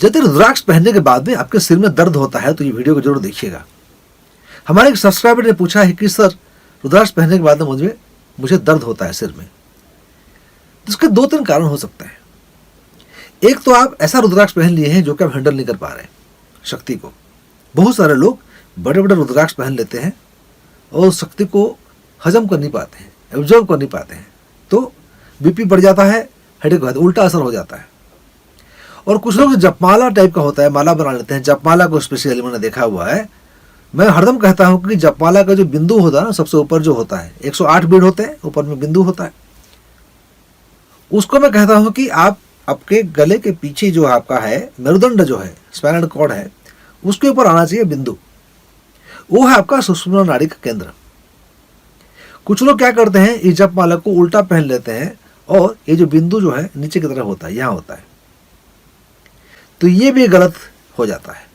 यदि रुद्राक्ष पहनने के बाद में आपके सिर में दर्द होता है तो ये वीडियो को जरूर देखिएगा। हमारे एक सब्सक्राइबर ने पूछा है कि सर रुद्राक्ष पहनने के बाद में मुझे दर्द होता है सिर में। तो इसके 2-3 कारण हो सकते हैं। एक तो आप ऐसा रुद्राक्ष पहन लिए हैं जो कि आप हैंडल नहीं कर पा रहे हैं शक्ति को। बहुत सारे लोग बड़े बड़े रुद्राक्ष पहन लेते हैं और उस शक्ति को हजम कर नहीं पाते हैं, एब्जॉर्ब कर नहीं पाते हैं, तो बीपी बढ़ जाता है, हेडेक हो जाता है, उल्टा असर हो जाता है। और कुछ लोग जपमाला टाइप का होता है, माला बना लेते हैं। जपमाला को स्पेशली मैंने देखा हुआ है। मैं हरदम कहता हूँ कि जपमाला का जो बिंदु होता है ना, सबसे ऊपर जो होता है, 108 बीड होते हैं, ऊपर में बिंदु होता है, उसको मैं कहता हूँ कि आप आपके गले के पीछे जो आपका है मेरुदंड जो है, स्पाइनल कॉर्ड है, उसके ऊपर आना चाहिए बिंदु। वो है आपका सुषुम्ना नाड़ी का केंद्र। कुछ लोग क्या करते हैं, इस जपमाला को उल्टा पहन लेते हैं और ये जो बिंदु जो है नीचे की तरफ होता है, यहाँ होता है, तो ये भी गलत हो जाता है।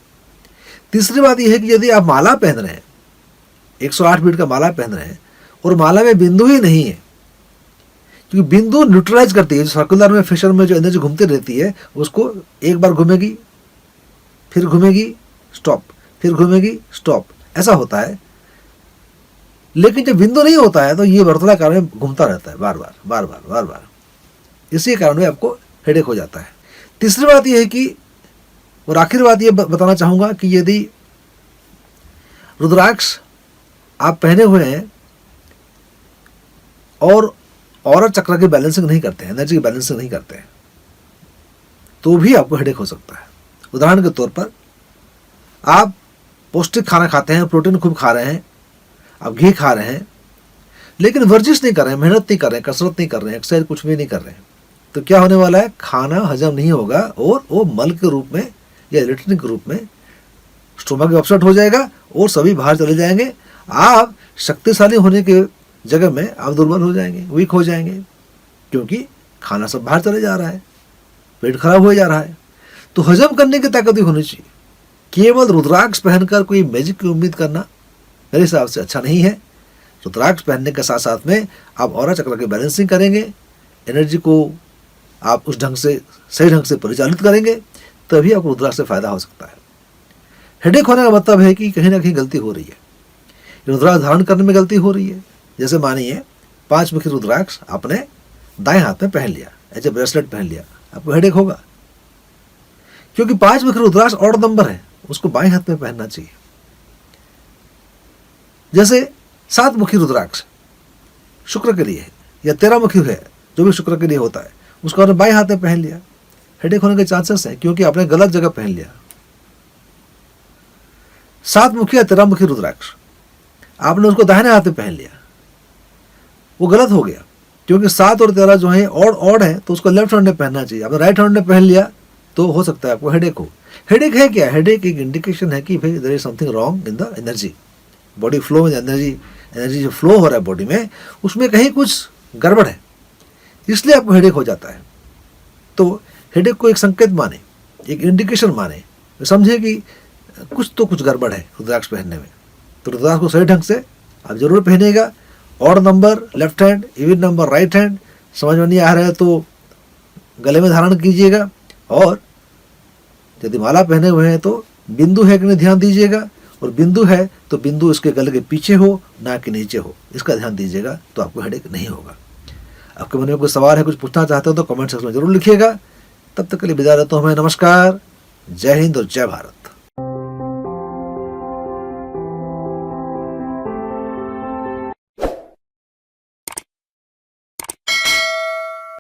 तीसरी बात यह है कि यदि आप माला पहन रहे हैं, 108 बीट का माला पहन रहे हैं और माला में बिंदु ही नहीं है, क्योंकि बिंदु न्यूट्रलाइज करती है, जो सर्कुलर में फिशर में जो एनर्जी घूमती रहती है उसको एक बार घूमेगी, फिर घूमेगी, स्टॉप, फिर घूमेगी, स्टॉप, ऐसा होता है। लेकिन जब बिंदु नहीं होता है तो ये वर्तुलाकार में घूमता रहता है बार बार बार बार बार बार। इसी कारण में आपको हेडेक हो जाता है। तीसरी बात यह है कि, और आखिरी बात ये बताना चाहूँगा कि यदि रुद्राक्ष आप पहने हुए हैं और औरत चक्र की बैलेंसिंग नहीं करते हैं, एनर्जी की बैलेंसिंग नहीं करते हैं, तो भी आपको हेडेक हो सकता है। उदाहरण के तौर पर आप पौष्टिक खाना खाते हैं, प्रोटीन खूब खा रहे हैं, आप घी खा रहे हैं, लेकिन वर्जिश नहीं कर रहे हैं, मेहनत नहीं कर रहे हैं, कसरत नहीं कर रहे हैं, एक्सरसाइज कुछ भी नहीं कर रहे हैं, तो क्या होने वाला है, खाना हजम नहीं होगा और वो मल के रूप में या इलेक्ट्रिक के रूप में स्टोमक अपसेट हो जाएगा और सभी बाहर चले जाएंगे। आप शक्तिशाली होने के जगह में आप दुर्बल हो जाएंगे, वीक हो जाएंगे, क्योंकि खाना सब बाहर चले जा रहा है, पेट खराब हो जा रहा है। तो हजम करने की ताकत भी होनी चाहिए। केवल रुद्राक्ष पहनकर कोई मैजिक की उम्मीद करना मेरे हिसाब से अच्छा नहीं है। रुद्राक्ष पहनने के साथ साथ में आप ऑरा चक्र की बैलेंसिंग करेंगे, एनर्जी को आप उस ढंग से, सही ढंग से परिचालित करेंगे, तभी आपको रुद्राक्ष से फायदा हो सकता है। हेडेक होने का मतलब है कि कहीं ना कहीं गलती हो रही है, रुद्राक्ष धारण करने में गलती हो रही है। जैसे मानिए 5 मुखी रुद्राक्ष आपने दाएं हाथ में पहन लिया, ऐसे ब्रेसलेट पहन लिया, आपको हेडेक होगा, क्योंकि 5 मुखी रुद्राक्ष ऑड नंबर है, उसको बाएं हाथ में पहनना चाहिए। जैसे 7 मुखी रुद्राक्ष शुक्र के लिए है, या 13 मुखी है जो भी शुक्र के लिए होता है, उसको आपने बाएं हाथ में पहन लिया, हेडेक होने के चांसेस हैं, क्योंकि आपने गलत जगह पहन लिया। 7 मुखी या 13 मुखी रुद्राक्ष आपने उसको दाहिने हाथ में पहन लिया, वो गलत हो गया, क्योंकि 7 और 13 जो है ऑड है, तो उसको लेफ्ट हैंड में पहनना चाहिए। आपने राइट हैंड में पहन लिया तो हो सकता है आपको हेडेक हो। हेडेक है क्या? हेडेक एक इंडिकेशन है कि भाई there is something wrong in the energy, body flow में एनर्जी जो फ्लो हो रहा है बॉडी में, उसमें कहीं कुछ गड़बड़ है, इसलिए आपको हेडेक हो जाता है। तो हेडेक को एक संकेत माने, एक इंडिकेशन माने, समझे कि कुछ गड़बड़ है रुद्राक्ष पहनने में। तो रुद्राक्ष को सही ढंग से आप जरूर पहनेगा। Odd number left hand, even number right hand, समझ में नहीं आ रहा है तो गले में धारण कीजिएगा। और यदि माला पहने हुए हैं तो बिंदु है कि नहीं ध्यान दीजिएगा, और बिंदु है तो बिंदु इसके गले के पीछे हो, ना कि नीचे हो, इसका ध्यान दीजिएगा, तो आपको हेडेक नहीं होगा। आपके मन में कोई सवाल है, कुछ पूछना चाहते हो तो कमेंट सेक्शन में जरूर लिखिएगा। तब तक के लिए विदा लेता हूँ मैं। नमस्कार, जय हिंद और जय भारत।